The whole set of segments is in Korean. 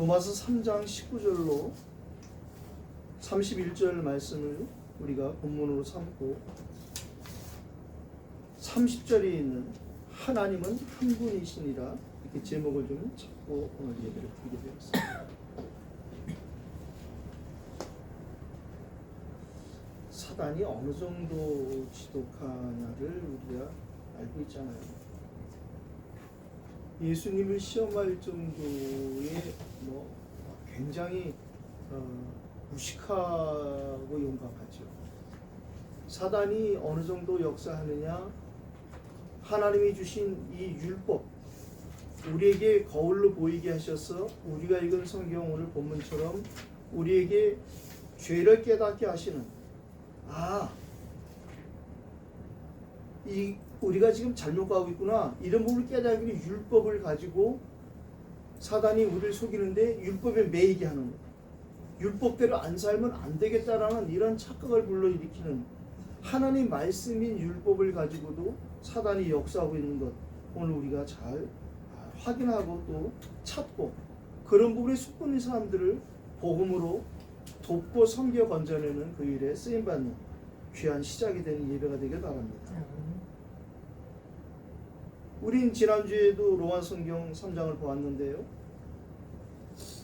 로마서 3장 19절로 31절 말씀을 우리가 본문으로 삼고 30절에 있는 하나님은 한 분이시니라 이렇게 제목을 좀 잡고 오늘 예배를 드리게 되었습니다. 사단이 어느 정도 지독하냐를 우리가 알고 있잖아요. 예수님을 시험할 정도의 굉장히 무식하고 용감하죠. 사단이 어느 정도 역사하느냐, 하나님이 주신 이 율법 우리에게 거울로 보이게 하셔서 우리가 읽은 성경 오늘 본문처럼 우리에게 죄를 깨닫게 하시는, 우리가 지금 잘못 가고 있구나, 이런 부분을 깨닫기 위해 율법을 가지고 사단이 우리를 속이는데 율법에 매이게 하는 거예요. 율법대로 안 살면 안 되겠다라는 이런 착각을 불러일으키는 하나님 말씀인 율법을 가지고도 사단이 역사하고 있는 것, 오늘 우리가 잘 확인하고 또 찾고 그런 부분에 숙고있는 사람들을 복음으로 돕고 섬겨 건져내는 그 일에 쓰임받는 귀한 시작이 되는 예배가 되길 바랍니다. 우린 지난주에도 로마 성경 3장을 보았는데요,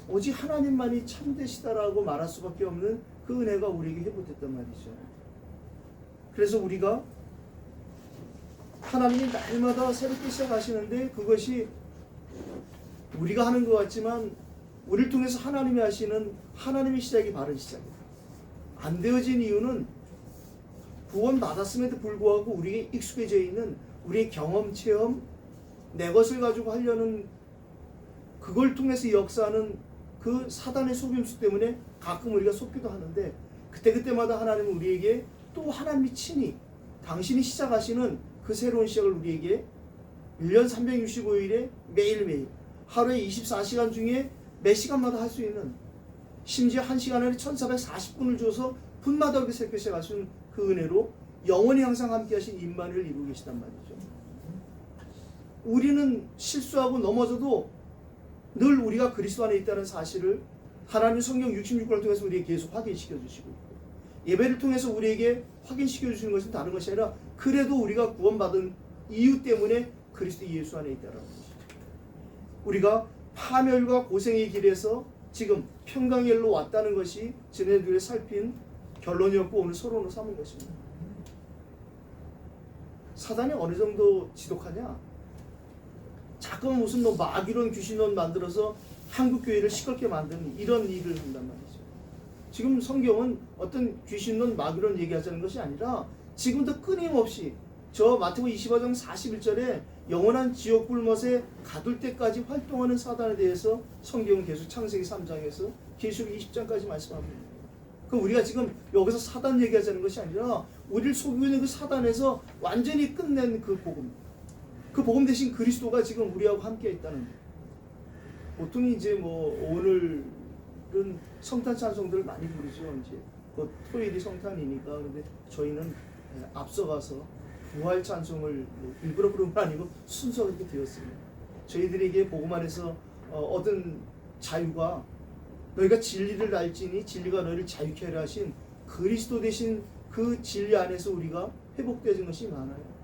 오직 하나님만이 참되시다라고 말할 수밖에 없는 그 은혜가 우리에게 회복됐단 말이죠. 그래서 우리가 하나님이 날마다 새롭게 시작하시는데 그것이 우리가 하는 것 같지만 우리를 통해서 하나님이 하시는 하나님의 시작이 바른 시작이다. 안 되어진 이유는 구원 받았음에도 불구하고 우리에게 익숙해져 있는 우리의 경험, 체험, 내 것을 가지고 하려는 그걸 통해서 역사하는 그 사단의 속임수 때문에 가끔 우리가 속기도 하는데, 그때마다 하나님은 우리에게 또 하나님이 친히 당신이 시작하시는 그 새로운 시작을 우리에게 1년 365일에 매일매일 하루에 24시간 중에 몇 시간마다 할 수 있는, 심지어 1시간 안에 1440분을 줘서 분마다 그렇게 새롭게 시작하시는 그 은혜로 영원히 항상 함께 하신 임마누엘을 이루고 계시단 말이죠. 우리는 실수하고 넘어져도 늘 우리가 그리스도 안에 있다는 사실을 하나님 성경 66권을 통해서 우리에게 계속 확인시켜 주시고 있고, 예배를 통해서 우리에게 확인시켜 주시는 것은 다른 것이 아니라 그래도 우리가 구원받은 이유 때문에 그리스도 예수 안에 있다는 것이죠. 우리가 파멸과 고생의 길에서 지금 평강의 일로 왔다는 것이 지난주에 살핀 결론이었고 오늘 서론으로 삼은 것입니다. 사단이 어느 정도 지독하냐? 자꾸만 무슨 마귀론 귀신론 만들어서 한국교회를 시끄럽게 만드는 이런 일을 한단 말이죠. 지금 성경은 어떤 귀신론 마귀론 얘기하자는 것이 아니라 지금도 끊임없이 저 마태복음 25장 41절에 영원한 지옥 불못에 가둘 때까지 활동하는 사단에 대해서 성경은 계속 창세기 3장에서 계시록 20장까지 말씀합니다. 그럼 우리가 지금 여기서 사단 얘기하자는 것이 아니라 우리를 속이고 있는 그 사단에서 완전히 끝낸 그 복음, 그 복음 대신 그리스도가 지금 우리하고 함께 있다는 거예요. 보통 이제 오늘은 성탄 찬송들을 많이 부르죠. 이제 곧 토요일이 성탄이니까. 그런데 저희는 앞서가서 부활 찬송을 일부러 부른 건 아니고 순서가 그렇게 되었습니다. 저희들에게 복음 안에서 얻은 자유가 너희가 진리를 알지니 진리가 너희를 자유케 하려 하신 그리스도 대신 그 진리 안에서 우리가 회복되어진 것이 많아요.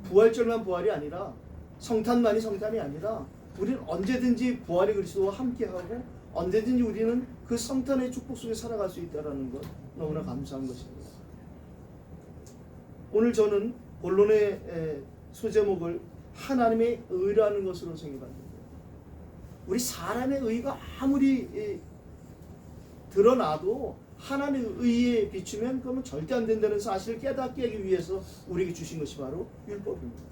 부활절만 부활이 아니라, 성탄만이 성탄이 아니라 우리는 언제든지 부활의 그리스도와 함께하고 언제든지 우리는 그 성탄의 축복 속에 살아갈 수 있다는 것, 너무나 감사한 것입니다. 오늘 저는 본론의 소제목을 하나님의 의라는 것으로 정해봤는데, 우리 사람의 의가 아무리 드러나도 하나님의 의에 비추면 그러면 절대 안 된다는 사실을 깨닫게 하기 위해서 우리에게 주신 것이 바로 율법입니다.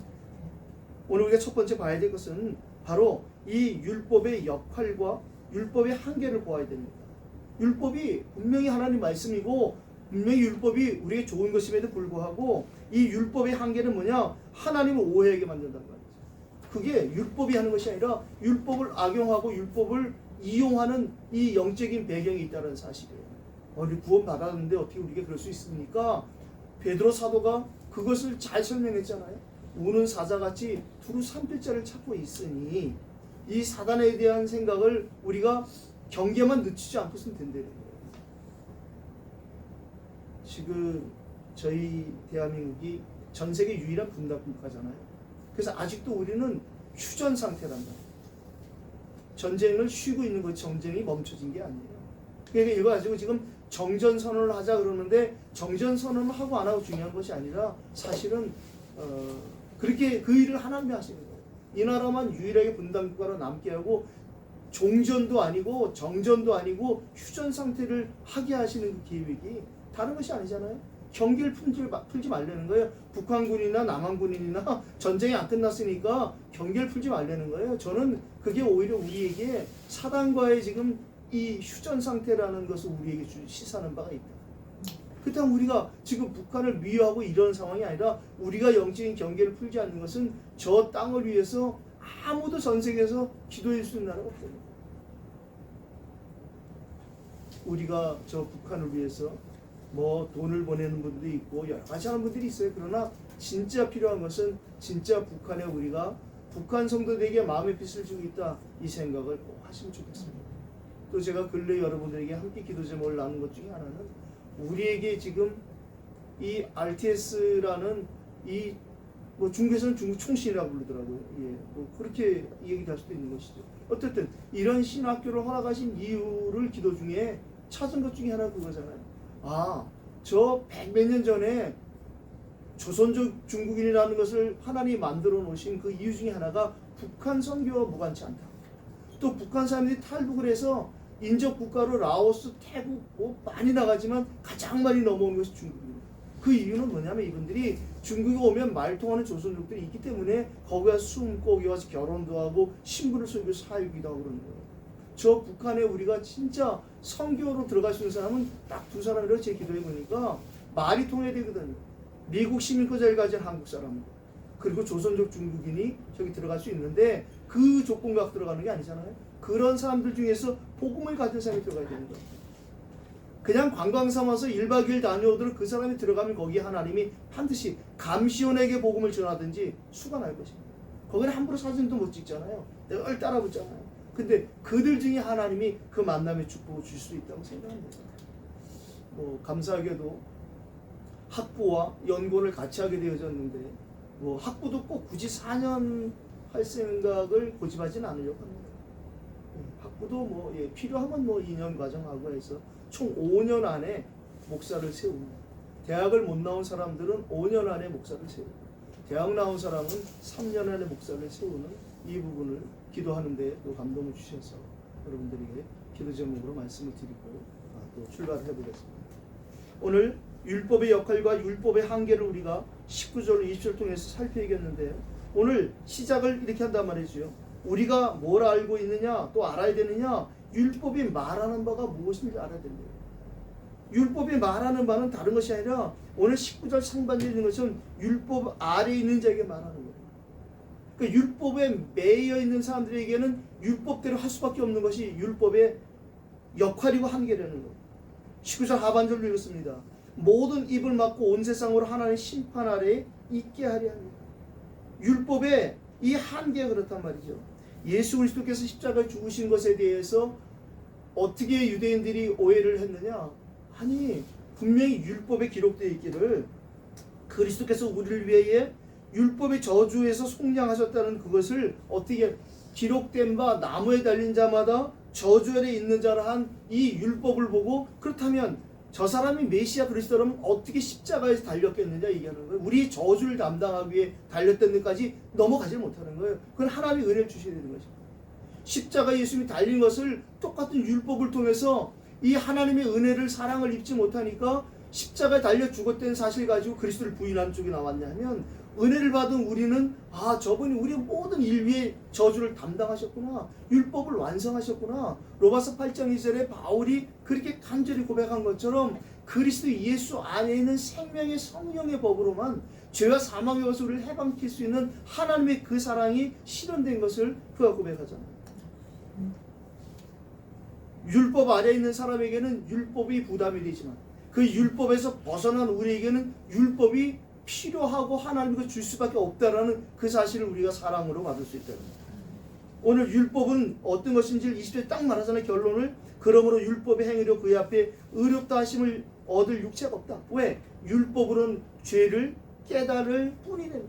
오늘 우리가 첫 번째 봐야 될 것은 바로 이 율법의 역할과 율법의 한계를 보아야 됩니다. 율법이 분명히 하나님 말씀이고 분명히 율법이 우리에게 좋은 것임에도 불구하고 이 율법의 한계는 뭐냐? 하나님을 오해하게 만든단 말이죠. 그게 율법이 하는 것이 아니라 율법을 악용하고 율법을 이용하는 이 영적인 배경이 있다는 사실이에요. 우리 구원 받았는데 어떻게 우리가 그럴 수 있습니까? 베드로 사도가 그것을 잘 설명했잖아요. 우는 사자같이 두루 삼킬자를 찾고 있으니 이 사단에 대한 생각을 우리가 경계만 늦추지 않고 있으면 된다는 거예요. 지금 저희 대한민국이 전 세계 유일한 분단 국가잖아요. 그래서 아직도 우리는 휴전 상태란 말이에요. 전쟁을 쉬고 있는 거, 전쟁이 멈춰진 게 아니에요. 그러니까 이거 가지고 지금 정전선언을 하자 그러는데 정전선언을 하고 안 하고 중요한 것이 아니라 사실은 그렇게 그 일을 하나님이 하시는 거예요. 이 나라만 유일하게 분단 국가로 남게 하고 종전도 아니고 정전도 아니고 휴전 상태를 하게 하시는 그 계획이 다른 것이 아니잖아요. 경계를 풀지 말라는 거예요. 북한군이나 남한군이나 전쟁이 안 끝났으니까 경계를 풀지 말라는 거예요. 저는 그게 오히려 우리에게 사단과의 지금 이 휴전 상태라는 것을 우리에게 시사하는 바가 있다. 그렇다면 우리가 지금 북한을 미워하고 이런 상황이 아니라 우리가 영적인 경계를 풀지 않는 것은 저 땅을 위해서 아무도 전 세계에서 기도해 줄 수 있는 나라가 없습니다. 우리가 저 북한을 위해서 뭐 돈을 보내는 분들도 있고 여러 가지 하는 분들이 있어요. 그러나 진짜 필요한 것은 진짜 북한에 우리가 북한 성도들에게 마음의 빛을 주고 있다, 이 생각을 꼭 하시면 좋겠습니다. 또 제가 근래 여러분들에게 함께 기도 제목을 나눈 것 중에 하나는 우리에게 지금 이 RTS라는 이 뭐 중국에서는 중국 총신이라고 부르더라고요. 예, 뭐 그렇게 얘기할 수도 있는 것이죠. 어쨌든 이런 신학교를 허락하신 이유를 기도 중에 찾은 것 중에 하나 그거잖아요. 아, 저 100몇 년 전에 조선족 중국인이라는 것을 하나님이 만들어 놓으신 그 이유 중에 하나가 북한 선교와 무관치 않다. 또 북한 사람들이 탈북을 해서 인접 국가로 라오스, 태국 뭐 많이 나가지만 가장 많이 넘어오는 것이 중국입니다. 그 이유는 뭐냐면 이분들이 중국에 오면 말 통하는 조선족들이 있기 때문에 거기 와서 숨고 거기 와서 결혼도 하고 신분을 숨기고 살기도 하고 그러는 거예요. 저 북한에 우리가 진짜 선교로 들어갈 수 있는 사람은 딱 두 사람이라고 제 기도해 보니까 말이 통해야 되거든요. 미국 시민권자를 가진 한국 사람 그리고 조선족 중국인이 저기 들어갈 수 있는데 그 조건 갖고 들어가는 게 아니잖아요. 그런 사람들 중에서 복음을 가진 사람이 들어가야 되는 거예요. 그냥 관광 삼아서 1박 2일 다녀오도록 그 사람이 들어가면 거기에 하나님이 반드시 감시원에게 복음을 전하든지 수가 날 것입니다. 거기는 함부로 사진도 못 찍잖아요. 늘 따라 붙잖아요. 근데 그들 중에 하나님이 그 만남의 축복을 줄 수 있다고 생각합니다. 뭐 감사하게도 학부와 연구를 같이 하게 되어졌는데 뭐 학부도 꼭 굳이 4년 할 생각을 고집하지는 않으려고 합니다. 학부도 뭐 필요하면 뭐 2년 과정하고 해서 총 5년 안에 목사를 세웁니다. 대학을 못 나온 사람들은 5년 안에 목사를 세우고 대학 나온 사람은 3년 안에 목사를 세우는 이 부분을 기도하는데 또 감동을 주셔서 여러분들에게 기도 제목으로 말씀을 드리고 또 출발을 해보겠습니다. 오늘 율법의 역할과 율법의 한계를 우리가 19절 20절 통해서 살펴야겠는데 오늘 시작을 이렇게 한단 말이죠. 우리가 뭘 알고 있느냐 또 알아야 되느냐, 율법이 말하는 바가 무엇인지 알아야 됩니다. 율법이 말하는 바는 다른 것이 아니라 오늘 19절 상반절에 있는 것은 율법 아래에 있는 자에게 말하는 거예요. 그러니까 율법에 매여 있는 사람들에게는 율법대로 할 수밖에 없는 것이 율법의 역할이고 한계라는 거예요. 19절 하반절로 읽었습니다. 모든 입을 막고 온 세상으로 하나님의 심판 아래에 있게 하려 합니다. 율법의 이 한계가 그렇단 말이죠. 예수 그리스도께서 십자가에 죽으신 것에 대해서 어떻게 유대인들이 오해를 했느냐? 아니 분명히 율법에 기록되어 있기를 그리스도께서 우리를 위해 율법의 저주에서 속량하셨다는 그것을 어떻게 기록된 바 나무에 달린 자마다 저주 아래 있는 자라 한 이 율법을 보고 그렇다면 저 사람이 메시아 그리스도라면 어떻게 십자가에서 달렸겠느냐 얘기하는 거예요. 우리의 저주를 담당하기 위해 달렸던 데까지 넘어가지 못하는 거예요. 그건 하나님의 은혜를 주셔야 되는 거죠. 십자가 예수님이 달린 것을 똑같은 율법을 통해서 이 하나님의 은혜를 사랑을 입지 못하니까 십자가에 달려 죽었다는 사실 가지고 그리스도를 부인하는 쪽이 나왔냐 하면 은혜를 받은 우리는 아 저분이 우리의 모든 인류의 저주를 담당하셨구나, 율법을 완성하셨구나. 로마서 8장 2절에 바울이 그렇게 간절히 고백한 것처럼 그리스도 예수 안에 있는 생명의 성령의 법으로만 죄와 사망의 것을 우리를 해방시킬 수 있는 하나님의 그 사랑이 실현된 것을 그가 고백하잖아요. 율법 아래에 있는 사람에게는 율법이 부담이 되지만 그 율법에서 벗어난 우리에게는 율법이 필요하고 하나님께 줄 수밖에 없다라는 그 사실을 우리가 사랑으로 받을 수 있다는 거예요. 오늘 율법은 어떤 것인지 20절에 딱 말하잖아요. 결론을. 그러므로 율법의 행위로 그의 앞에 의롭다 하심을 얻을 육체가 없다. 왜? 율법으로는 죄를 깨달을 뿐이래.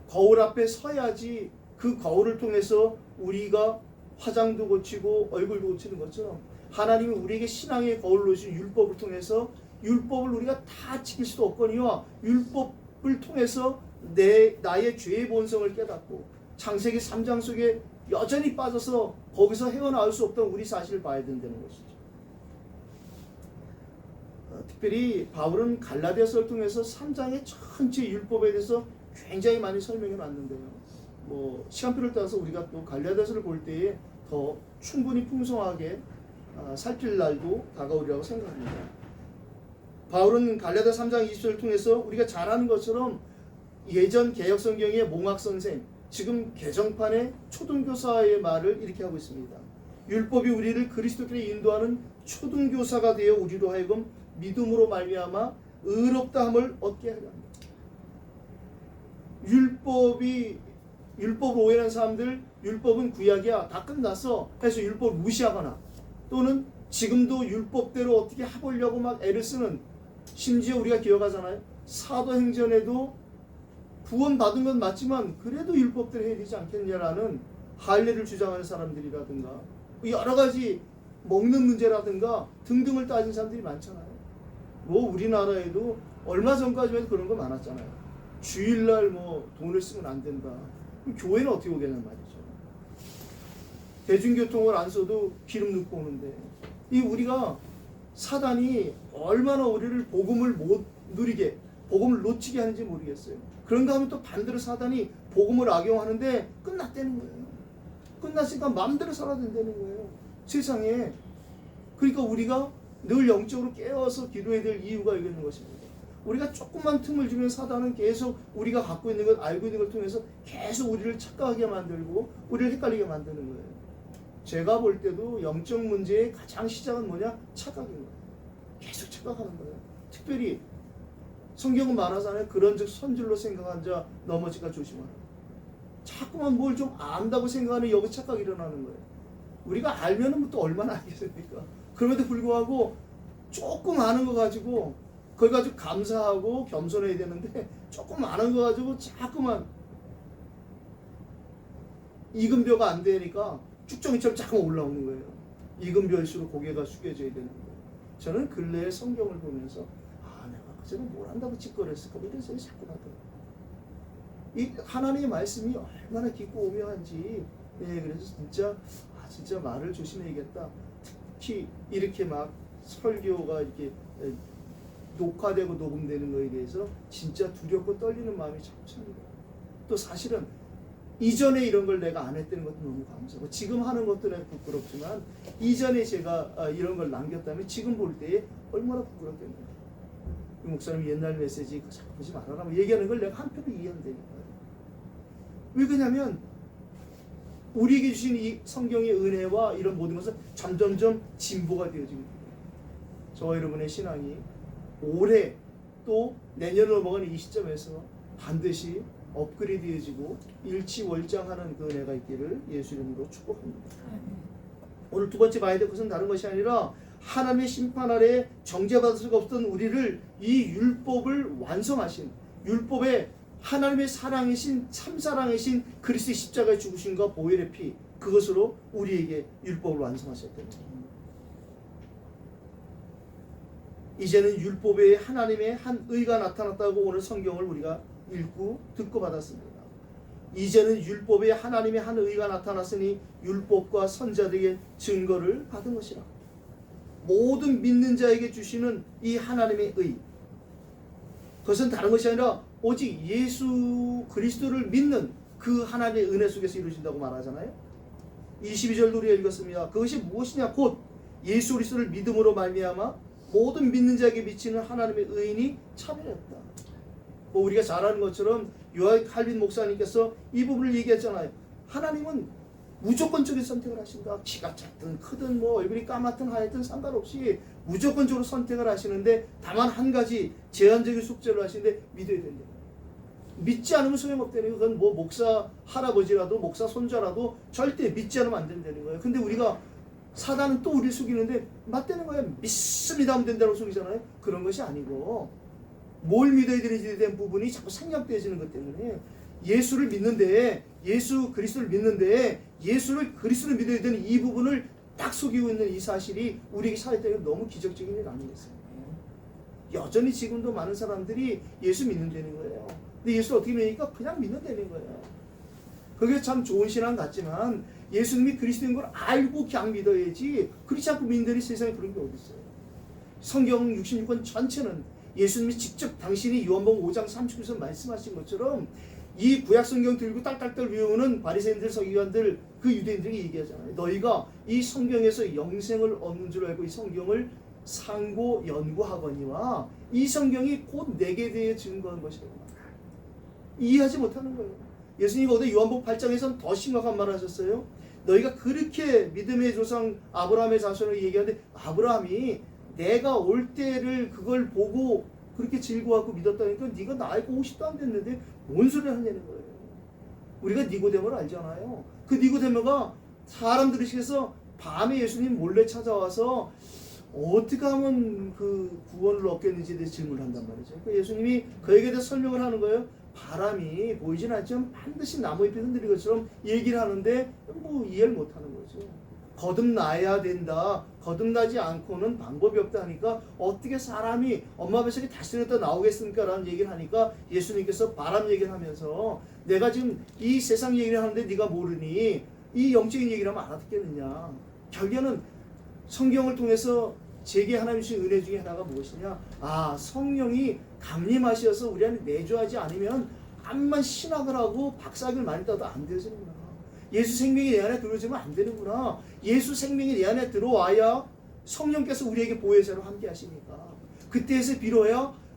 거울 앞에 서야지 그 거울을 통해서 우리가 화장도 고치고 얼굴도 고치는 것처럼 하나님이 우리에게 신앙의 거울로 주신 율법을 통해서 율법을 우리가 다 지킬 수도 없거니와 율법을 통해서 나의 죄의 본성을 깨닫고 창세기 3장 속에 여전히 빠져서 거기서 헤어나올 수 없던 우리 사실을 봐야 된다는 것이죠. 특별히 바울은 갈라디아서를 통해서 3장의 전체 율법에 대해서 굉장히 많이 설명해 놨는데요. 뭐 시간표를 따라서 우리가 또 갈라디아서를 볼 때에 더 충분히 풍성하게 살필 날도 다가오리라고 생각합니다. 바울은 갈라디아 3장 20절을 통해서 우리가 잘 아는 것처럼 예전 개혁성경의 몽학선생, 지금 개정판의 초등교사의 말을 이렇게 하고 있습니다. 율법이 우리를 그리스도께로 인도하는 초등교사가 되어 우리로 하여금 믿음으로 말미암아 의롭다함을 얻게 하려 합니다. 율법을 오해하는 사람들, 율법은 구약이야, 다 끝났어 해서 율법을 무시하거나, 또는 지금도 율법대로 어떻게 해보려고 막 애를 쓰는, 심지어 우리가 기억하잖아요. 사도행전에도 구원받은 건 맞지만 그래도 율법대로 해야 되지 않겠냐라는 할례를 주장하는 사람들이라든가, 여러 가지 먹는 문제라든가 등등을 따진 사람들이 많잖아요. 뭐 우리나라에도 얼마 전까지만 해도 그런 거 많았잖아요. 주일날 뭐 돈을 쓰면 안 된다. 교회는 어떻게 오겠냐는 말이죠. 대중교통을 안 써도 기름 넣고 오는데, 이 우리가 사단이 얼마나 우리를 복음을 못 누리게, 복음을 놓치게 하는지 모르겠어요. 그런가 하면 또 반대로 사단이 복음을 악용하는데 끝났다는 거예요. 끝났으니까 마음대로 살아야 된다는 거예요, 세상에. 그러니까 우리가 늘 영적으로 깨어서 기도해야 될 이유가 있는 것입니다. 우리가 조금만 틈을 주면 사단은 계속 우리가 갖고 있는 것, 알고 있는 걸 통해서 계속 우리를 착각하게 만들고 우리를 헷갈리게 만드는 거예요. 제가 볼 때도 영적 문제의 가장 시작은 뭐냐? 착각인 거예요. 계속 착각하는 거예요. 특별히 성경은 말하잖아요. 그런즉 선줄로 생각한 자 넘어질까 조심하라. 자꾸만 뭘 좀 안다고 생각하는 여기 착각이 일어나는 거예요. 우리가 알면은 또 얼마나 알겠습니까? 그럼에도 불구하고 조금 아는 거 가지고 그걸 가지고 감사하고 겸손해야 되는데, 조금 아는 거 가지고 자꾸만 익은 벼가 안 되니까 쭉정이처럼 자꾸만 올라오는 거예요. 익은 벼일수록 고개가 숙여져야 되는 거예요. 저는 근래에 성경을 보면서 내가 그전에 뭘 한다고 짓거렸을까 이런 생각이 자꾸 나더라고요. 이 하나님의 말씀이 얼마나 깊고 오묘한지. 그래서 진짜 말을 조심해야겠다. 특히 이렇게 막 설교가 이렇게 녹화되고 녹음되는 거에 대해서 진짜 두렵고 떨리는 마음이 자꾸 찹니다. 또 사실은 이전에 이런 걸 내가 안 했다는 것도 너무 감사하고, 지금 하는 것도 내가 부끄럽지만 이전에 제가 이런 걸 남겼다면 지금 볼 때에 얼마나 부끄럽겠네요. 목사님 옛날 메시지 자꾸 보지 말아라 얘기하는 걸 내가 한편으로 이해한다니까요. 왜 그러냐면 우리에게 주신 이 성경의 은혜와 이런 모든 것은 점점점 진보가 되어지고 있습니다. 저와 여러분의 신앙이 올해 또 내년을 넘어가는 이 시점에서 반드시 업그레이드해지고 일치월장하는 그 은혜가 있기를 예수 이름으로 축복합니다. 오늘 두 번째 봐야 될 것은 다른 것이 아니라 하나님의 심판 아래 정죄받을 수가 없던 우리를 이 율법을 완성하신, 율법에 하나님의 사랑이신, 참사랑이신 그리스도의 십자가의 죽으심과 보혈의 피, 그것으로 우리에게 율법을 완성하셨답니다. 이제는 율법에 하나님의 한 의가 나타났다고 오늘 성경을 우리가 읽고 듣고 받았습니다. 이제는 율법에 하나님의 한 의가 나타났으니 율법과 선자들에게 증거를 받은 것이라. 모든 믿는 자에게 주시는 이 하나님의 의, 그것은 다른 것이 아니라 오직 예수 그리스도를 믿는 그 하나님의 은혜 속에서 이루어진다고 말하잖아요. 22절도 우리가 읽었습니다. 그것이 무엇이냐? 곧 예수 그리스도를 믿음으로 말미암아 모든 믿는 자에게 미치는 하나님의 의인이 참여했다. 우리가 잘 아는 것처럼 요한 칼빈 목사님께서 이 부분을 얘기했잖아요. 하나님은 무조건적인 선택을 하신다. 키가 작든 크든 뭐 얼굴이 까맣든 하얗든 상관없이 무조건적으로 선택을 하시는데, 다만 한 가지 제한적인 숙제를 하시는데 믿어야 된다. 믿지 않으면 소용없다는 거예요. 그건 뭐 목사 할아버지라도 목사 손자라도 절대 믿지 않으면 안 된다는 거예요. 근데 우리가 사단은 또 우리를 속이는데 맞다는 거예요. 믿습니다 하면 된다고 속이잖아요. 그런 것이 아니고 뭘 믿어야 되는지에 대한 부분이 자꾸 생략되어지는 것 때문에 예수를 믿는데 예수 그리스도를 믿는데 예수를 그리스도를 믿어야 되는 이 부분을 딱 속이고 있는 이 사실이 우리에게 살아있다는 게 너무 기적적인 일 아니겠어요? 여전히 지금도 많은 사람들이 예수 믿는다는 거예요. 근데 예수를 어떻게 믿으니까 그냥 믿는다는 거예요. 그게 참 좋은 신앙 같지만 예수님이 그리스도인 걸 알고 그냥 믿어야지 그렇지 않고 믿는 세상에 그런 게 어디 있어요? 성경 66권 전체는 예수님이 직접 당신이 요한복음 5장 39절 말씀하신 것처럼 이 구약 성경 들고 딸딸딸 외우는 바리새인들 서기관들 그 유대인들이 얘기하잖아요. 너희가 이 성경에서 영생을 얻는 줄 알고 이 성경을 상고 연구하거니와 이 성경이 곧 내게 대해 증거한 것이다. 이해하지 못하는 거예요. 예수님 어디 요한복음 8장에서는 더 심각한 말을 하셨어요. 너희가 그렇게 믿음의 조상 아브라함의 자손을 얘기하는데 아브라함이 내가 올 때를 그걸 보고 그렇게 즐거워하고 믿었다니까 네가 나이가 50도 안 됐는데 뭔 소리를 하냐는 거예요. 우리가 니고데모를 알잖아요. 그 니고데모가 사람들이 시켜서 밤에 예수님 몰래 찾아와서 어떻게 하면 그 구원을 얻겠는지에 대해서 질문을 한단 말이죠. 그 예수님이 그에게 대해서 설명을 하는 거예요. 바람이 보이진 않지만 반드시 나무잎이 흔들리는 것처럼 얘기를 하는데 뭐 이해를 못하는 거죠. 거듭나야 된다. 거듭나지 않고는 방법이 없다 하니까 어떻게 사람이 엄마 뱃속에 다시 또 나오겠습니까? 라는 얘기를 하니까 예수님께서 바람 얘기를 하면서 내가 지금 이 세상 얘기를 하는데 네가 모르니 이 영적인 얘기를 하면 알아듣겠느냐. 결국에는 성경을 통해서 제게 하나님 주신 은혜 중에 하나가 무엇이냐. 성령이 감림하셔서 우리 안에 내주하지 않으면 암만 신학을 하고 박사학을 많이 따도 안 되어지는구나. 예수 생명이 내 안에 들어오면 안 되는구나. 예수 생명이 내 안에 들어와야 성령께서 우리에게 보혜사로 함께 하시니까 그때에서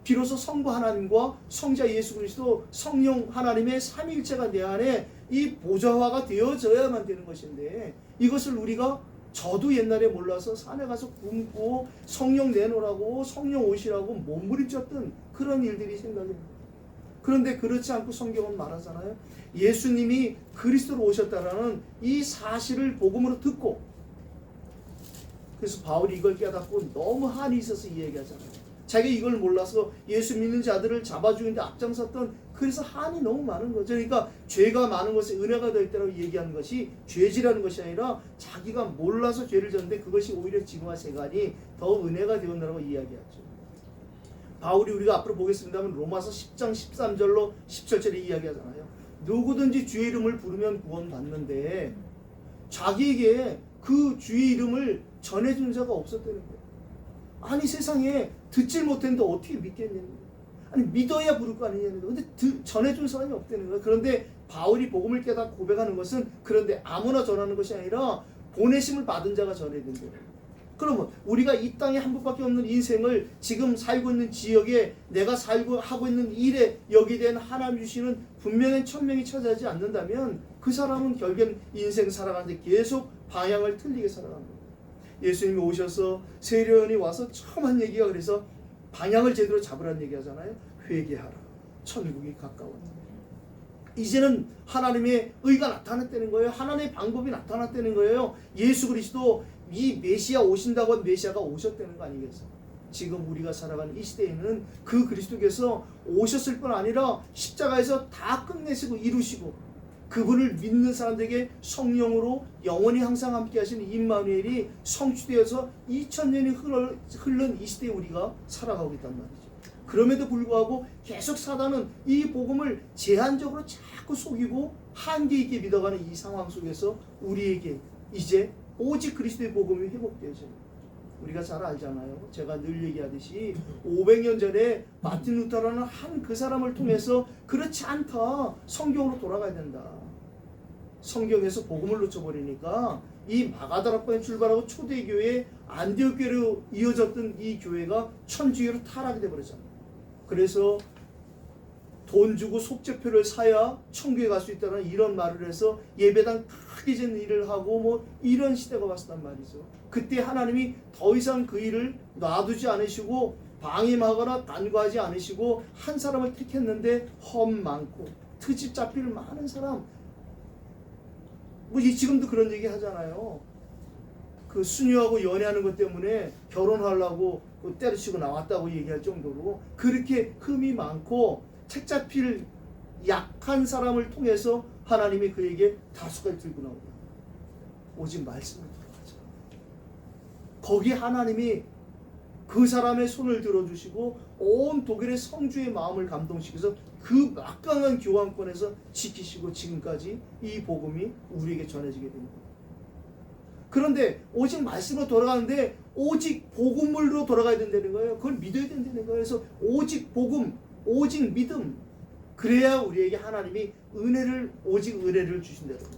비로소 성부 하나님과 성자 예수 그리스도 성령 하나님의 삼위일체가 내 안에 이 보좌화가 되어져야만 되는 것인데 이것을 우리가 저도 옛날에 몰라서 산에 가서 굶고 성령 내놓으라고 성령 오시라고 몸부림쳤던 그런 일들이 생각이 납니다. 그런데 그렇지 않고 성경은 말하잖아요. 예수님이 그리스도로 오셨다라는 이 사실을 복음으로 듣고 그래서 바울이 이걸 깨닫고 너무 한이 있어서 이 얘기하잖아요. 자기가 이걸 몰라서 예수 믿는 자들을 잡아 죽이는데 앞장섰던 그래서 한이 너무 많은 거죠. 그러니까 죄가 많은 것에 은혜가 더 있다고 얘기하는 것이 죄지라는 것이 아니라 자기가 몰라서 죄를 졌는데 그것이 오히려 지금과 세간이 더 은혜가 되었다고 이야기하죠. 바울이 우리가 앞으로 보겠습니다만 로마서 10장 13절로 17절에 이야기하잖아요. 누구든지 주의 이름을 부르면 구원받는데 자기에게 그 주의 이름을 전해준 자가 없었다는 거예요. 아니 세상에 듣질 못했는데 어떻게 믿겠냐는 거예요. 아니 믿어야 부를 거 아니냐는 거예요. 근데 전해준 사람이 없다는 거예요. 그런데 바울이 복음을 깨닫고 고백하는 것은 그런데 아무나 전하는 것이 아니라 보내심을 받은 자가 전해야 된다는 거예요. 그러면 우리가 이 땅에 한 번밖에 없는 인생을 지금 살고 있는 지역에 내가 하고 있는 일에 여기에 대한 하나님 주시는 분명한 천명이 찾아지 않는다면 그 사람은 결국엔 인생 살아가는데 계속 방향을 틀리게 살아가는 거예요. 예수님이 오셔서 세련이 와서 처음 한 얘기가 그래서 방향을 제대로 잡으라는 얘기 하잖아요. 회개하라. 천국이 가까웠다. 이제는 하나님의 의가 나타났다는 거예요. 하나님의 방법이 나타났다는 거예요. 예수 그리스도 이 메시아 오신다고 한 메시아가 오셨다는 거 아니겠어요? 지금 우리가 살아가는 이 시대에는 그 그리스도께서 오셨을 뿐 아니라 십자가에서 다 끝내시고 이루시고 그분을 믿는 사람들에게 성령으로 영원히 항상 함께 하시는 임마누엘이 성취되어서 2000년이 흐른 이 시대에 우리가 살아가고 있단 말이죠. 그럼에도 불구하고 계속 사단은 이 복음을 제한적으로 자꾸 속이고 한계 있게 믿어가는 이 상황 속에서 우리에게 이제 오직 그리스도의 복음이 회복되어져요. 우리가 잘 알잖아요. 제가 늘 얘기하듯이 500년 전에 마틴 루터라는 한 그 사람을 통해서 그렇지 않다. 성경으로 돌아가야 된다. 성경에서 복음을 놓쳐버리니까 이 마가다락방에 출발하고 초대교회 안디옥교회로 이어졌던 이 교회가 천주교로 타락이 되어버렸잖아요. 그래서 돈 주고 속죄표를 사야 천국에 갈 수 있다는 이런 말을 해서 예배당 크게 진 일을 하고 뭐 이런 시대가 왔단 말이죠. 그때 하나님이 더 이상 그 일을 놔두지 않으시고 방임하거나 간과하지 않으시고 한 사람을 택했는데 험 많고 트집 잡힐 많은 사람. 뭐 지금도 그런 얘기 하잖아요. 그 수녀하고 연애하는 것 때문에 결혼하려고 때려치고 나왔다고 얘기할 정도로 그렇게 흠이 많고 책 잡힐 약한 사람을 통해서 하나님이 그에게 다수까지 들고 나오고 오직 말씀을 들어가자. 거기에 하나님이 그 사람의 손을 들어주시고 온 독일의 성주의 마음을 감동시켜서 그 막강한 교환권에서 지키시고 지금까지 이 복음이 우리에게 전해지게 됩니다. 그런데 오직 말씀으로 돌아가는데 오직 복음으로 돌아가야 된다는 거예요. 그걸 믿어야 된다는 거예요. 그래서 오직 복음, 오직 믿음, 그래야 우리에게 하나님이 오직 은혜를 주신다는 것이죠.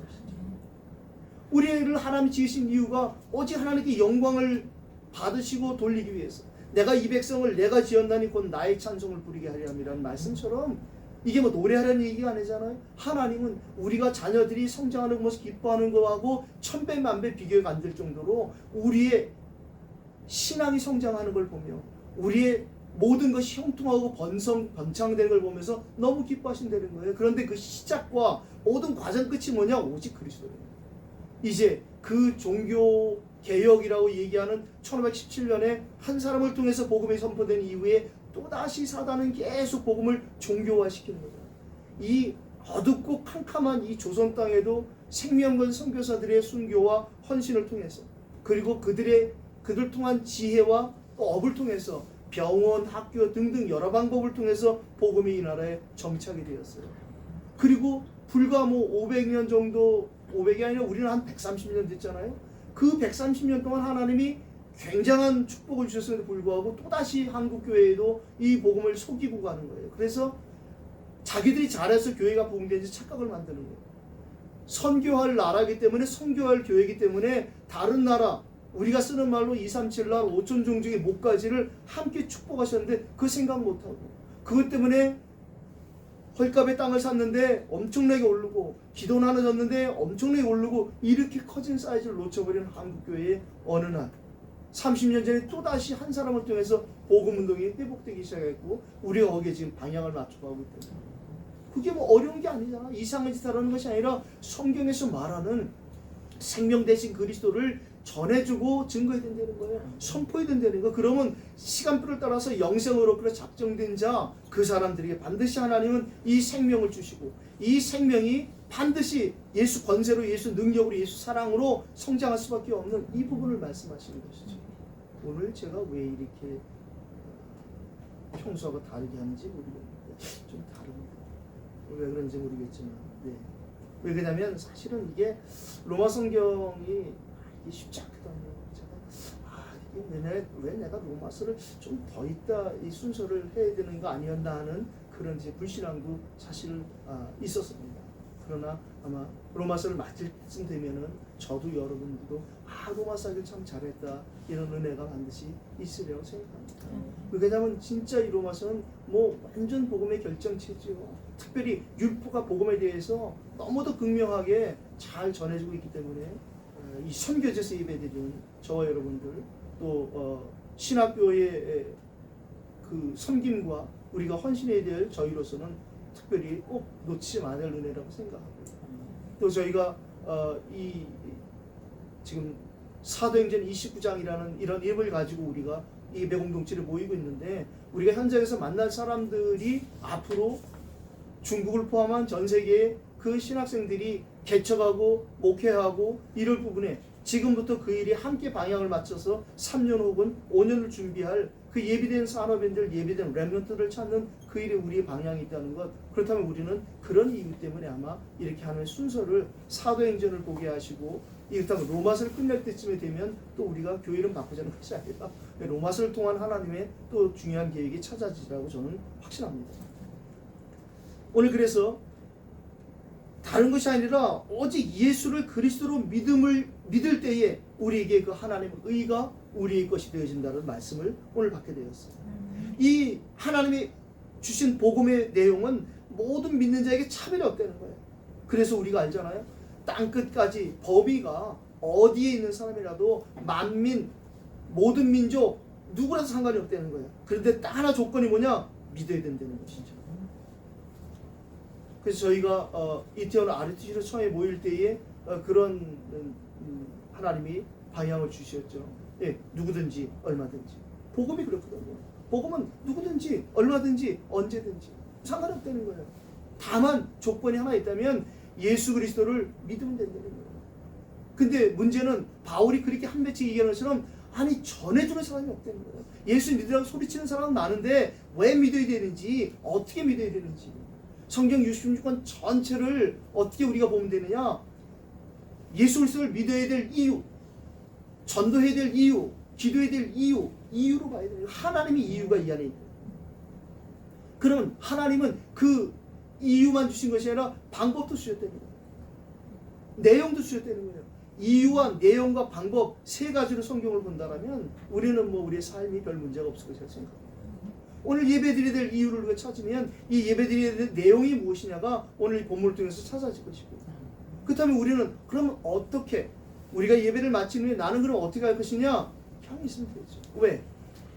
우리를 하나님이 지으신 이유가 오직 하나님께 영광을 받으시고 돌리기 위해서. 내가 이 백성을 내가 지었나니 곧 나의 찬송을 부리게 하려 함이라는 말씀처럼 이게 뭐 노래하라는 얘기가 아니잖아요. 하나님은 우리가 자녀들이 성장하는 것을 기뻐하는 것하고 천배 만배 비교가 안 될 정도로 우리의 신앙이 성장하는 걸 보며 우리의 모든 것이 형통하고 번창되는 걸 보면서 너무 기뻐하신다는 거예요. 그런데 그 시작과 모든 과정 끝이 뭐냐? 오직 그리스도예요. 이제 그 종교 개혁이라고 얘기하는 1517년에 한 사람을 통해서 복음이 선포된 이후에 또다시 사단은 계속 복음을 종교화시키는 거죠. 이 어둡고 캄캄한 이 조선 땅에도 생명건 선교사들의 순교와 헌신을 통해서 그리고 그들 통한 지혜와 또 업을 통해서 병원, 학교 등등 여러 방법을 통해서 복음이 이 나라에 정착이 되었어요. 그리고 불과 500년 정도, 500이 아니라 우리는 한 130년 됐잖아요. 그 130년 동안 하나님이 굉장한 축복을 주셨음에도 불구하고 또다시 한국교회에도 이 복음을 속이고 가는 거예요. 그래서 자기들이 잘해서 교회가 부흥되는지 착각을 만드는 거예요. 선교할 나라이기 때문에, 선교할 교회이기 때문에 다른 나라, 우리가 쓰는 말로 237날 5천 종족의 목가지를 함께 축복하셨는데 그 생각 못하고 그것 때문에 헐값의 땅을 샀는데 엄청나게 오르고 기도 나눠졌는데 엄청나게 오르고 이렇게 커진 사이즈를 놓쳐버리는 한국교회의 어느 날 30년 전에 또다시 한 사람을 통해서 복음운동이 회복되기 시작했고 우리가 거기에 지금 방향을 맞춰가고 있다. 그게 뭐 어려운 게 아니잖아. 이상한 짓 하라는 것이 아니라 성경에서 말하는 생명 대신 그리스도를 전해주고 증거해야 된다는 거예요. 선포해야 된다는 거예요. 그러면 시간표를 따라서 영생으로 그래 작정된 자 그 사람들에게 반드시 하나님은 이 생명을 주시고 이 생명이 반드시 예수 권세로 예수 능력으로 예수 사랑으로 성장할 수밖에 없는 이 부분을 말씀하시는 것이죠. 오늘 제가 왜 이렇게 평소하고 다르게 하는지 모르겠는데 좀 다릅니다. 왜 그런지 모르겠지만 왜 그러냐면 사실은 이게 로마 성경이 쉽지 않거든요. 이게 왜 내가 로마서를 좀 더 있다 이 순서를 해야 되는 거 아니었나 하는 그런 이제 불신앙도 사실 있었습니다. 그러나 아마 로마서를 마칠 쯤 되면은 저도 여러분들도 로마서 하길 참 잘했다 이런 은혜가 반드시 있으리라고 생각합니다. 왜냐하면 진짜 이 로마서는 뭐 완전 복음의 결정체죠. 특별히 율법과 복음에 대해서 너무도 극명하게 잘 전해지고 있기 때문에 이 선교제에서 예배드리는 저와 여러분들 또 신학교의 그 섬김과 우리가 헌신해야 될 저희로서는 특별히 꼭 놓치지 말아야 할 은혜라고 생각합니다. 또 저희가 이 지금 사도행전 29장이라는 이런 이름을 가지고 우리가 이 예배공동체를 모이고 있는데 우리가 현장에서 만날 사람들이 앞으로 중국을 포함한 전 세계의 그 신학생들이 개척하고 목회하고 이럴 부분에 지금부터 그 일이 함께 방향을 맞춰서 3년 혹은 5년을 준비할 그 예비된 산업인들, 예비된 렘넌트를 찾는 그 일에 우리의 방향이 있다는 것. 그렇다면 우리는 그런 이유 때문에 아마 이렇게 하는 순서를 사도행전을 보게 하시고 이렇다면 로마서를 끝낼 때쯤에 되면 또 우리가 교회를 바꾸자는 것이 아니라 로마서를 통한 하나님의 또 중요한 계획이 찾아지리라고 저는 확신합니다. 오늘 그래서 다른 것이 아니라 오직 예수를 그리스도로 믿을 때에 우리에게 그 하나님의 의가 우리의 것이 되어진다는 말씀을 오늘 받게 되었어요. 이 하나님이 주신 복음의 내용은 모든 믿는 자에게 차별이 없다는 거예요. 그래서 우리가 알잖아요. 땅끝까지 범위가 어디에 있는 사람이라도 만민, 모든 민족, 누구라도 상관이 없다는 거예요. 그런데 딱 하나 조건이 뭐냐? 믿어야 된다는 것이죠. 그래서 저희가 이태원 RUTC로 처음에 모일 때에 그런 하나님이 방향을 주셨죠. 예, 누구든지 얼마든지. 복음이 그렇거든요. 복음은 누구든지 얼마든지 언제든지 상관없다는 거예요. 다만 조건이 하나 있다면 예수 그리스도를 믿으면 된다는 거예요. 근데 문제는 바울이 그렇게 한 맺히 얘기하는 것처럼 아니 전해주는 사람이 없다는 거예요. 예수 믿으라고 소리치는 사람은 많은데 왜 믿어야 되는지, 어떻게 믿어야 되는지, 성경 66권 전체를 어떻게 우리가 보면 되느냐? 예수 그리스도를 믿어야 될 이유, 전도해야 될 이유, 기도해야 될 이유로 봐야 돼요. 하나님의 이유가 이 안에 있다. 그러면 하나님은 그 이유만 주신 것이 아니라 방법도 주셨다는 거예요. 내용도 주셨다는 거예요. 이유와 내용과 방법 세 가지로 성경을 본다면 우리는 뭐 우리의 삶이 별 문제가 없을 것이라 생각합니다. 오늘 예배드려야 될 이유를 우리가 찾으면 이 예배드려야 될 내용이 무엇이냐가 오늘 이 본문을 통해서 찾아질 것이고, 그렇다면 우리는 그러면 어떻게 우리가 예배를 마친 후에 나는 그럼 어떻게 할 것이냐? 형이 있으면 되죠. 왜?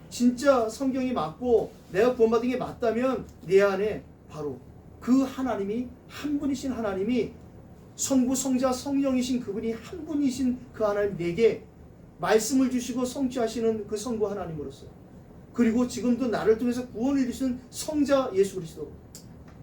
진짜 성경이 맞고 내가 구원받은 게 맞다면 내 안에 바로 그 하나님이 한 분이신 하나님이 성부, 성자, 성령이신 그분이 한 분이신 그 하나님 내게 말씀을 주시고 성취하시는 그 성부 하나님으로서, 그리고 지금도 나를 통해서 구원을 이루시는 성자 예수 그리스도,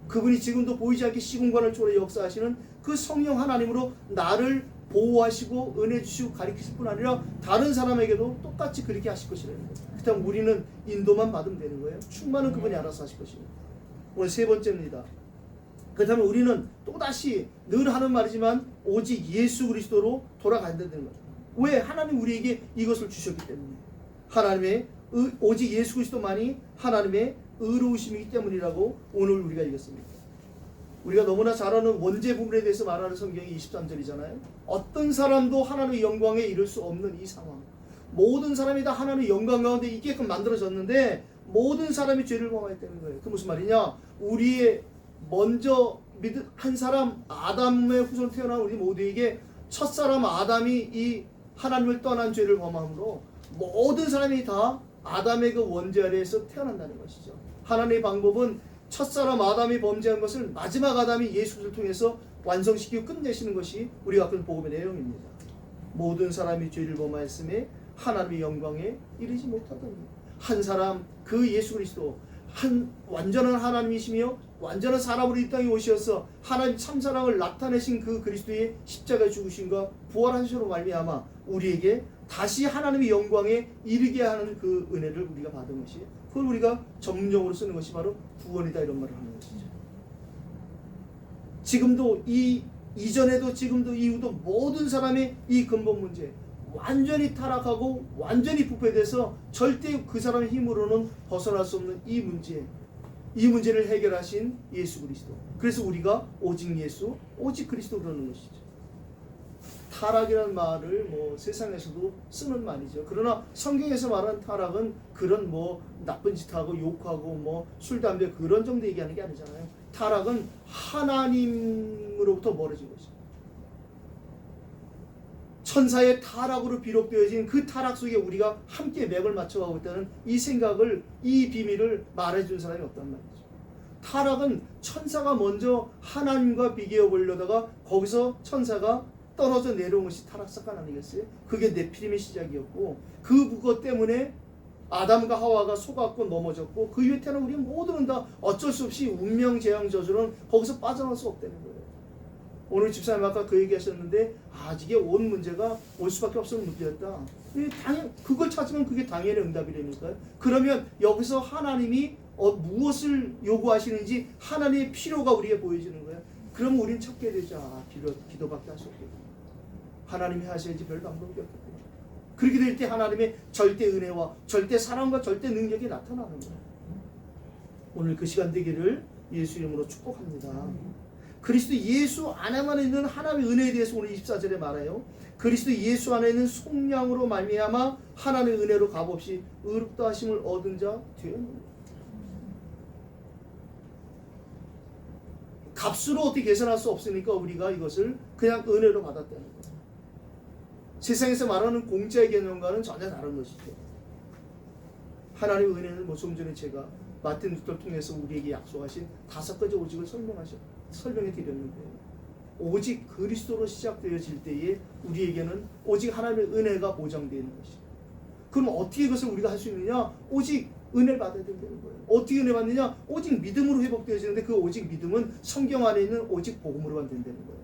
그분이 지금도 보이지 않게 시공간을 초월해 역사하시는 그 성령 하나님으로 나를 보호하시고 은혜 주시고 가르치실 뿐 아니라 다른 사람에게도 똑같이 그렇게 하실 것이라는 거예요. 그렇다면 우리는 인도만 받으면 되는 거예요. 충만은 그분이 알아서 하실 것입니다. 오늘 세 번째입니다. 그렇다면 우리는 또다시 늘 하는 말이지만 오직 예수 그리스도로 돌아간다는 거예요. 왜? 하나님 우리에게 이것을 주셨기 때문에. 하나님의 오직 예수 그리스도만이 하나님의 의로우심이기 때문이라고 오늘 우리가 읽었습니다. 우리가 너무나 잘 아는 원죄 부분에 대해서 말하는 성경이 23절이잖아요. 어떤 사람도 하나님의 영광에 이를 수 없는 이 상황. 모든 사람이 다 하나님의 영광 가운데 있게끔 만들어졌는데 모든 사람이 죄를 범하였다는 거예요. 그 무슨 말이냐? 우리의 먼저 믿은 한 사람 아담의 후손 태어난 우리 모두에게 첫사람 아담이 이 하나님을 떠난 죄를 범함으로 모든 사람이 다 아담의 그 원죄 아래에서 태어난다는 것이죠. 하나님의 방법은 첫사람 아담이 범죄한 것을 마지막 아담이 예수를 통해서 완성시키고 끝내시는 것이 우리가 아까 복음의 내용입니다. 모든 사람이 죄를 범하였음에 하나님의 영광에 이르지 못하더니 한 사람 그 예수 그리스도 한 완전한 하나님이시며 완전한 사람으로 이 땅에 오셔서 하나님 참사랑을 나타내신 그 그리스도의 십자가에 죽으심과 부활하심으로 말미암아 우리에게 다시 하나님의 영광에 이르게 하는 그 은혜를 우리가 받은 것이, 그걸 우리가 전문용어로 쓰는 것이 바로 구원이다, 이런 말을 하는 것이죠. 지금도 이전에도 지금도 이후도 모든 사람의 이 근본 문제, 완전히 타락하고 완전히 부패돼서 절대 그 사람의 힘으로는 벗어날 수 없는 이 문제를 해결하신 예수 그리스도. 그래서 우리가 오직 예수, 오직 그리스도 그러는 것이죠. 타락이라는 말을 뭐 세상에서도 쓰는 말이죠. 그러나 성경에서 말하는 타락은 그런 뭐 나쁜 짓 하고 욕하고 뭐 술 담배 그런 정도 얘기하는 게 아니잖아요. 타락은 하나님으로부터 멀어진 것이죠. 천사의 타락으로 비록되어진 그 타락 속에 우리가 함께 맥을 맞춰가고 있다는 이 생각을, 이 비밀을 말해준 사람이 없단 말이죠. 타락은 천사가 먼저 하나님과 비교해 보려다가 거기서 천사가 떨어져 내려온 것이 타락 사건 아니겠어요? 그게 네피림의 시작이었고, 그것 때문에 아담과 하와가 속았고 넘어졌고, 그 이후에 태어난 우리 모두는 다 어쩔 수 없이 운명 재앙 저주는 거기서 빠져나올 수 없다는 거예요. 오늘 집사님 아까 그 얘기하셨는데 이게 온 문제가 올 수밖에 없는 문제였다. 그걸 찾으면 그게 당연히 응답이라니까요. 그러면 여기서 하나님이 무엇을 요구하시는지 하나님의 필요가 우리에게 보여지는 거예요. 그러면 우리는 찾게 되죠. 기도밖에 할 수 없겠구나. 하나님이 하셔야지 별 방법이 없겠구나. 그렇게 될 때 하나님의 절대 은혜와 절대 사랑과 절대 능력이 나타나는 거예요. 오늘 그 시간 되기를 예수 이름으로 축복합니다. 그리스도 예수 안에만 있는 하나님의 은혜에 대해서 오늘 24절에 말해요. 그리스도 예수 안에 있는 속량으로 말미암아 하나님의 은혜로 값없이 의롭다 하심을 얻은 자 되었느니라. 값으로 어떻게 계산할 수 없으니까 우리가 이것을 그냥 은혜로 받았다는 거예요. 세상에서 말하는 공짜의 개념과는 전혀 다른 것이죠. 하나님의 은혜는 뭐 좀 전에 제가 마틴 루터를 통해서 우리에게 약속하신 5가지 오직을 설명해 드렸는데요. 오직 그리스도로 시작되어질 때에 우리에게는 오직 하나님의 은혜가 보장되는 것이죠. 그럼 어떻게 그것을 우리가 할 수 있느냐? 오직 은혜를 받아야 된다는 거예요. 어떻게 은혜 받느냐? 오직 믿음으로 회복되어지는데 그 오직 믿음은 성경 안에 있는 오직 복음으로만 된다는 거예요.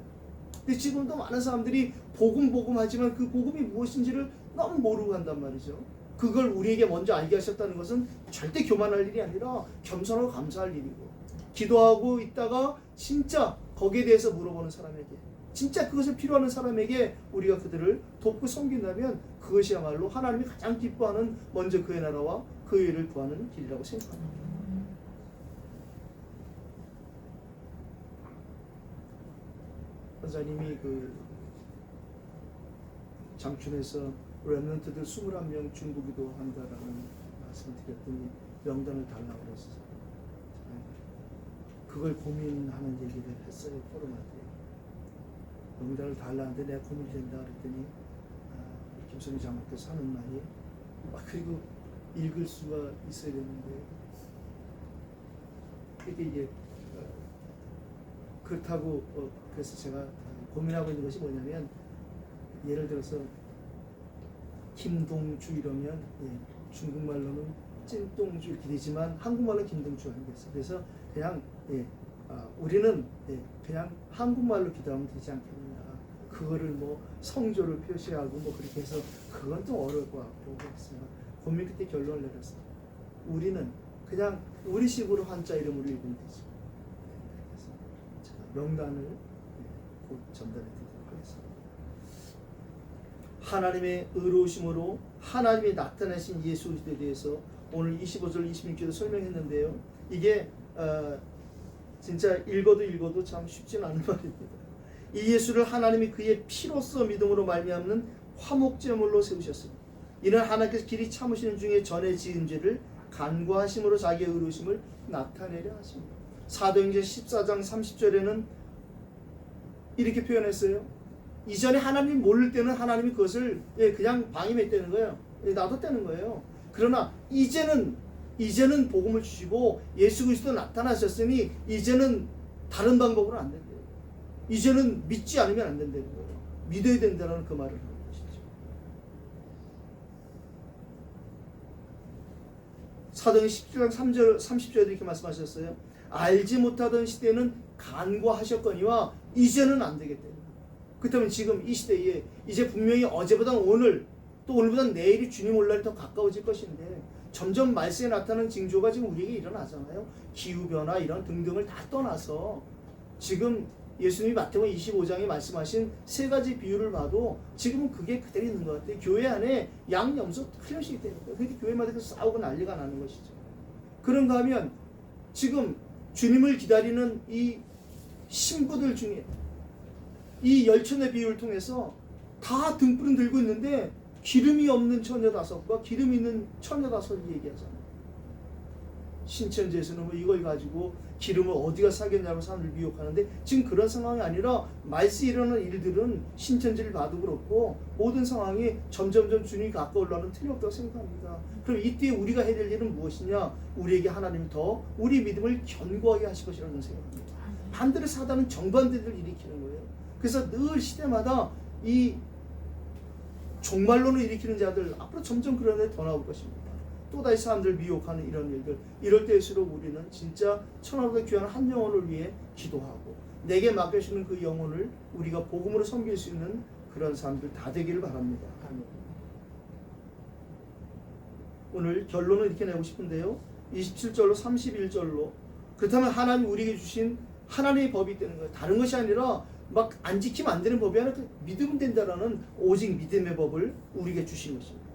근데 지금도 많은 사람들이 복음 하지만 그 복음이 무엇인지를 너무 모르고 간단 말이죠. 그걸 우리에게 먼저 알게 하셨다는 것은 절대 교만할 일이 아니라 겸손하고 감사할 일이고, 기도하고 있다가 진짜 거기에 대해서 물어보는 사람에게, 진짜 그것을 필요하는 사람에게 우리가 그들을 돕고 섬긴다면 그것이야말로 하나님이 가장 기뻐하는 먼저 그의 나라와 그의 일을 구하는 길이라고 생각합니다. 선사님이 그 장춘에서 렘넌트들 21명 중보기도 한다라는 말씀을 드렸더니 명단을 달라고 그랬어요. 그걸 고민하는 얘기를 했어요. 포럼한테. 명단을 달라는데 내가 고민이 된다 그랬더니 김선희 장로께서 하는 말이 그리고 읽을 수가 있어야 되는데 이게 그렇다고 그래서 제가 고민하고 있는 것이 뭐냐면, 예를 들어서 김동주 이러면 중국말로는 찐동주 이렇게 되지만 한국말로 김동주 아니겠어요. 그래서 그냥 우리는 그냥 한국말로 기도하면 되지 않겠느냐. 그거를 뭐 성조를 표시하고 뭐 그렇게 해서 그건 좀 어려울 것 같고 그랬어요. 고민 끝에 결론을 내렸어요. 우리는 그냥 우리식으로 한자 이름으로 읽으면 되죠. 그래서 제가 명단을 곧 전달해 드리도록 하겠습니다. 하나님의 의로우심으로 하나님이 나타내신 예수 그리스도에 대해서 오늘 25절 26절을 설명했는데요. 이게 진짜 읽어도 참 쉽지는 않은 말입니다. 이 예수를 하나님이 그의 피로써 믿음으로 말미암는 화목제물로 세우셨습니다. 이는 하나님께서 길이 참으시는 중에 전에 지은 죄를 간구하심으로 자기의 의로우심을 나타내려 하십니다. 사도행전 14장 30절에는 이렇게 표현했어요. 이전에 하나님 모를 때는 하나님이 그것을 그냥 방임했다는 거예요. 놔뒀다는 거예요. 그러나 이제는 복음을 주시고 예수 그리스도 나타나셨으니 이제는 다른 방법으로 안 된대요. 이제는 믿지 않으면 안 된다는 거예요. 믿어야 된다는 그 말을 하는 것이죠. 사도행전 17장 30절에 이렇게 말씀하셨어요. 알지 못하던 시대는 간구하셨거니와 이제는 안 되겠다. 그렇다면 지금 이 시대에 이제 분명히 어제보다 오늘 또 오늘보다 내일이 주님 올 날이 더 가까워질 것인데 점점 말세에 나타나는 징조가 지금 우리에게 일어나잖아요. 기후변화 이런 등등을 다 떠나서 지금 예수님이 마태복음 25장에 말씀하신 3가지 비유를 봐도 지금은 그게 그대로 있는 것 같아요. 교회 안에 양, 염소 틀림없이 있다는 거예요. 그렇게 교회마다 싸우고 난리가 나는 것이죠. 그런가 하면 지금 주님을 기다리는 이 신부들 중에 이 열천의 비유를 통해서 다 등불은 들고 있는데 기름이 없는 처녀 5과 기름 있는 처녀 5을 얘기하잖아요. 신천지에서는 뭐 이걸 가지고 기름을 어디가 사겠냐고 사람들 미혹하는데 지금 그런 상황이 아니라 말세에 일어나는 일들은 신천지를 봐도 그렇고 모든 상황이 점점점 주님이 가까우려는 틀림없다고 생각합니다. 그럼 이때 우리가 해야 될 일은 무엇이냐? 우리에게 하나님이 더 우리 믿음을 견고하게 하실 것이라는 생각합니다. 반대로 사단은 정반대를 일으키는 거예요. 그래서 늘 시대마다 이 종말론을 일으키는 자들 앞으로 점점 그런 애 더 나올 것입니다. 또다시 사람들을 미혹하는 이런 일들, 이럴 때일수록 우리는 진짜 천하보다 귀한 한 영혼을 위해 기도하고 내게 맡겨주시는 그 영혼을 우리가 복음으로 섬길 수 있는 그런 사람들 다 되기를 바랍니다. 오늘 결론을 이렇게 내고 싶은데요. 27절로 31절로 그렇다면 하나님 우리에게 주신 하나님의 법이 되는 거예요. 다른 것이 아니라 막 안 지키면 안 되는 법이 아니라 믿으면 된다라는 오직 믿음의 법을 우리에게 주신 것입니다.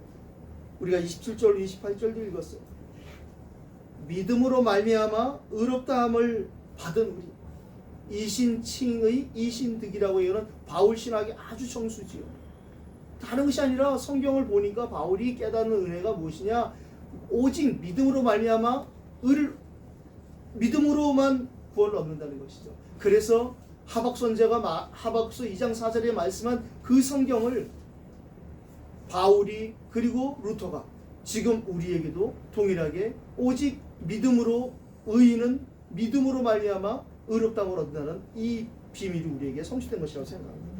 우리가 27절, 28절도 읽었어요. 믿음으로 말미암아 의롭다함을 받은 우리 이신칭의 이신득이라고 얘기하는 바울 신학의 아주 정수지요. 다른 것이 아니라 성경을 보니까 바울이 깨닫는 은혜가 무엇이냐? 오직 믿음으로 말미암아 믿음으로만 구원을 얻는다는 것이죠. 그래서 하박 선지자가 하박서 2장 4절에 말씀한 그 성경을 바울이 그리고 루터가 지금 우리에게도 동일하게 오직 믿음으로 의인은 믿음으로 말미암아 의롭다함을 얻는다는 이 비밀이 우리에게 성취된 것이라고 생각합니다.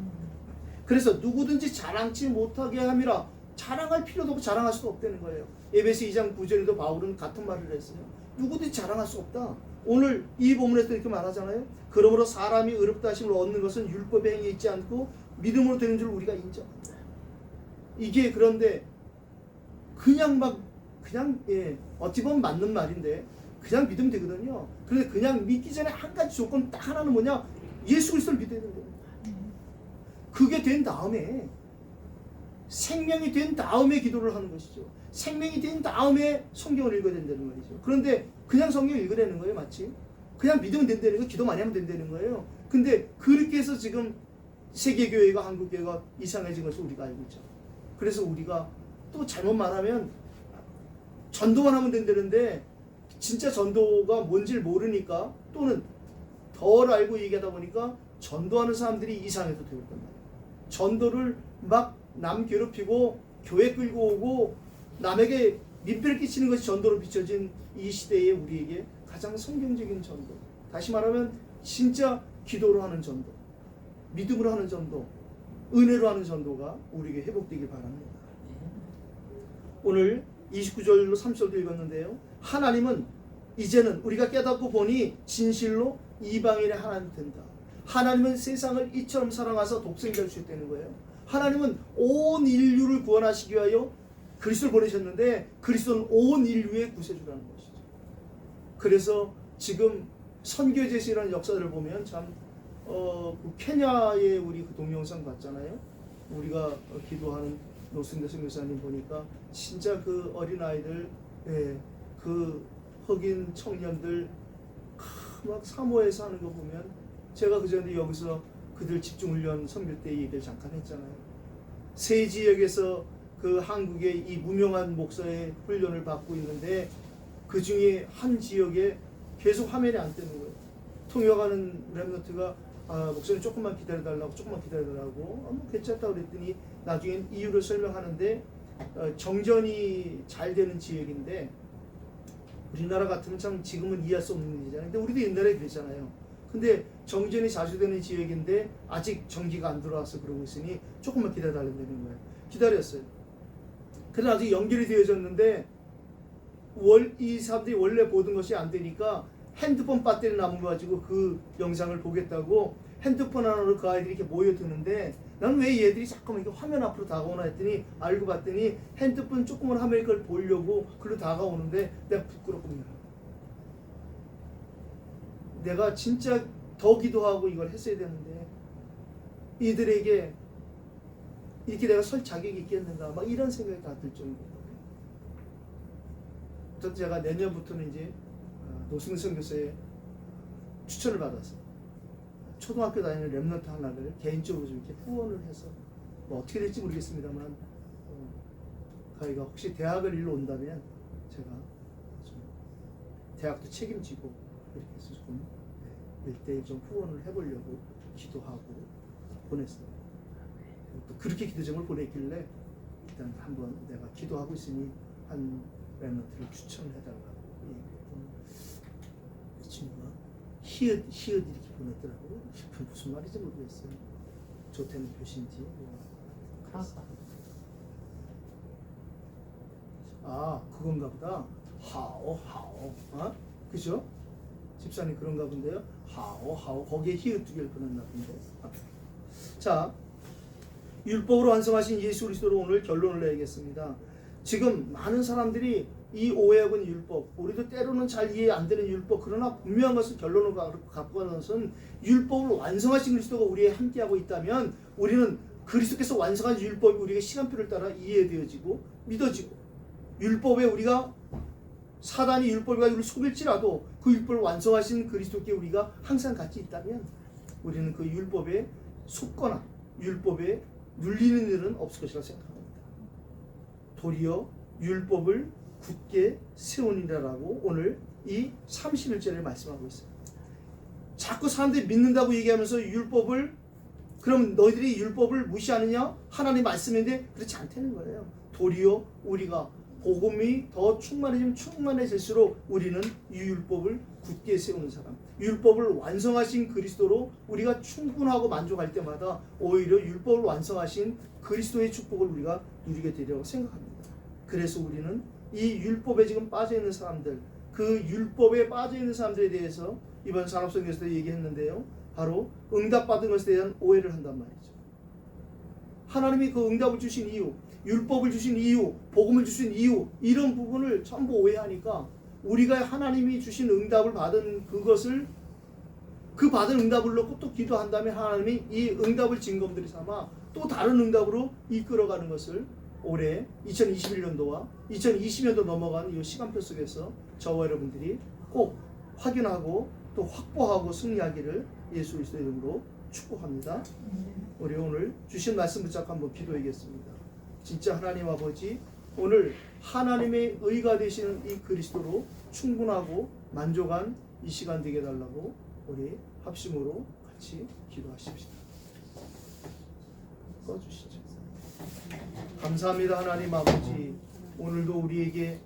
그래서 누구든지 자랑치 못하게 함이라. 자랑할 필요도 없고 자랑할 수도 없다는 거예요. 에베소 2장 9절에도 바울은 같은 말을 했어요. 누구든지 자랑할 수 없다. 오늘 이 본문에서 이렇게 말하잖아요. 그러므로 사람이 의롭다 하심을 얻는 것은 율법의 행위에 있지 않고 믿음으로 되는 줄 우리가 인정한다. 이게 그런데 그냥 어찌 보면 맞는 말인데 그냥 믿으면 되거든요. 그런데 그냥 믿기 전에 한 가지 조건 딱 하나는 뭐냐? 예수 그리스도를 믿어야 된다. 그게 된 다음에 생명이 된 다음에 기도를 하는 것이죠. 생명이 된 다음에 성경을 읽어야 된다는 말이죠. 그런데 그냥 성경을 읽으라는 거예요. 마치 그냥 믿으면 된다는 거, 기도 많이 하면 된다는 거예요. 근데 그렇게 해서 지금 세계교회가 한국교회가 이상해진 것을 우리가 알고 있죠. 그래서 우리가 또 잘못 말하면 전도만 하면 된다는데 진짜 전도가 뭔지를 모르니까 또는 덜 알고 얘기하다 보니까 전도하는 사람들이 이상해도 되었단 말이에요. 전도를 막 남 괴롭히고 교회 끌고 오고 남에게 민폐를 끼치는 것이 전도로 비춰진 이 시대에 우리에게 가장 성경적인 전도, 다시 말하면 진짜 기도로 하는 전도, 믿음으로 하는 전도, 은혜로 하는 전도가 우리에게 회복되길 바랍니다. 오늘 29절로 30절도 읽었는데요. 하나님은 이제는 우리가 깨닫고 보니 진실로 이방인의 하나님 된다. 하나님은 세상을 이처럼 사랑하사 독생자를 주셨다는 거예요. 하나님은 온 인류를 구원하시기 위하여 그리스도를 보내셨는데 그리스도는 온 인류의 구세주라는 것이죠. 그래서 지금 선교제시라는 역사들을 보면 참 케냐의 우리 그 동영상 봤잖아요. 우리가 기도하는 노승대 선교사님 보니까 진짜 그 어린아이들, 그 흑인 청년들 막 사모해서 하는 거 보면 제가 그전에 여기서 그들 집중훈련 선교 때 얘기를 잠깐 했잖아요. 세 지역에서 그 한국의 이 무명한 목사의 훈련을 받고 있는데 그 중에 한 지역에 계속 화면이 안 뜨는 거예요. 통역하는 렘넌트가 목사님 조금만 기다려달라고 괜찮다고 그랬더니 나중엔 이유를 설명하는데 정전이 잘 되는 지역인데 우리나라 같으면 참 지금은 이해할 수 없는 일이잖아요. 근데 우리도 옛날에 그랬잖아요. 근데 정전이 자주 되는 지역인데 아직 전기가 안 들어와서 그러고 있으니 조금만 기다려달라는 거예요. 기다렸어요. 그래서 아직 연결이 되어졌는데 이 사람들이 원래 보던 것이 안 되니까 핸드폰 배터리 남은 거 가지고 그 영상을 보겠다고 핸드폰 하나로 그 아이들이 이렇게 모여드는데 나는 왜 얘들이 자꾸만 이렇게 화면 앞으로 다가오나 했더니 알고 봤더니 핸드폰 조그만 화면에 그걸 보려고 글로 다가오는데 내가 부끄럽군요. 내가 진짜 더 기도하고 이걸 했어야 되는데 이들에게 이렇게 내가 설 자격이 있겠는가 막 이런 생각이 다 들 정도예요. 또 제가 내년부터는 이제 노승선 교수의 추천을 받아서 초등학교 다니는 렘넌트 하나를 개인적으로 좀 이렇게 후원을 해서 뭐 어떻게 될지 모르겠습니다만 가희가 혹시 대학을 일로 온다면 제가 좀 대학도 책임지고 이렇게 해서 조금 1대1 좀 후원을 해보려고 기도하고 보냈어요. 또 그렇게 기도정을 보냈길래 일단 한번 내가 기도하고 있으니 한 렘넌트를 추천해달라고 얘기했더니 이 친구가 히읗 이렇게 보냈더라고요. 무슨 말인지 모르겠어요. 조태는 표시인지 그건가 보다. 하오 그죠? 집사님 그런가 본데요. 하오 거기에 히읗 2개를 보냈나 본데. 자, 율법으로 완성하신 예수 그리스도로 오늘 결론을 내야겠습니다. 지금 많은 사람들이 이 오해하고 있는 율법, 우리도 때로는 잘 이해 안 되는 율법, 그러나 분명한 것을 결론으로 갖고 가는 것은 율법을 완성하신 그리스도가 우리에 함께하고 있다면 우리는 그리스도께서 완성한 율법이 우리에게 시간표를 따라 이해되어지고 믿어지고, 율법에 우리가 사단이 율법과 우리를 속일지라도 그 율법을 완성하신 그리스도께 우리가 항상 같이 있다면 우리는 그 율법에 속거나 율법에 눌리는 일은 없을 것이라고 생각합니다. 도리어 율법을 굳게 세우니라라고 오늘 이 31절에 말씀하고 있어요. 자꾸 사람들이 믿는다고 얘기하면서 율법을, 그럼 너희들이 율법을 무시하느냐? 하나님 말씀인데 그렇지 않다는 거예요. 도리어 우리가 복음이 더 충만해질수록 우리는 이 율법을 굳게 세우는 사람, 율법을 완성하신 그리스도로 우리가 충분하고 만족할 때마다 오히려 율법을 완성하신 그리스도의 축복을 우리가 누리게 되리라고 생각합니다. 그래서 우리는 이 율법에 지금 빠져있는 사람들, 그 율법에 빠져있는 사람들에 대해서 이번 산업성경에서도 얘기했는데요, 바로 응답받은 것에 대한 오해를 한단 말이죠. 하나님이 그 응답을 주신 이유, 율법을 주신 이유, 복음을 주신 이유, 이런 부분을 전부 오해하니까 우리가 하나님이 주신 응답을 받은 그것을, 그 받은 응답을 놓고 또 기도한다면 하나님이 이 응답을 징검들이 삼아 또 다른 응답으로 이끌어가는 것을 올해 2021년도와 2020년도 넘어간 이 시간표 속에서 저와 여러분들이 꼭 확인하고 또 확보하고 승리하기를 예수 그리스도의 이름으로 축복합니다. 우리 오늘 주신 말씀 붙잡고 한번 기도하겠습니다. 진짜 하나님 아버지, 오늘 하나님의 의가 되시는 이 그리스도로 충분하고 만족한 이 시간 되게 달라고 우리 합심으로 같이 기도하십시다. 꺼주시죠. 감사합니다. 하나님 아버지, 오늘도 우리에게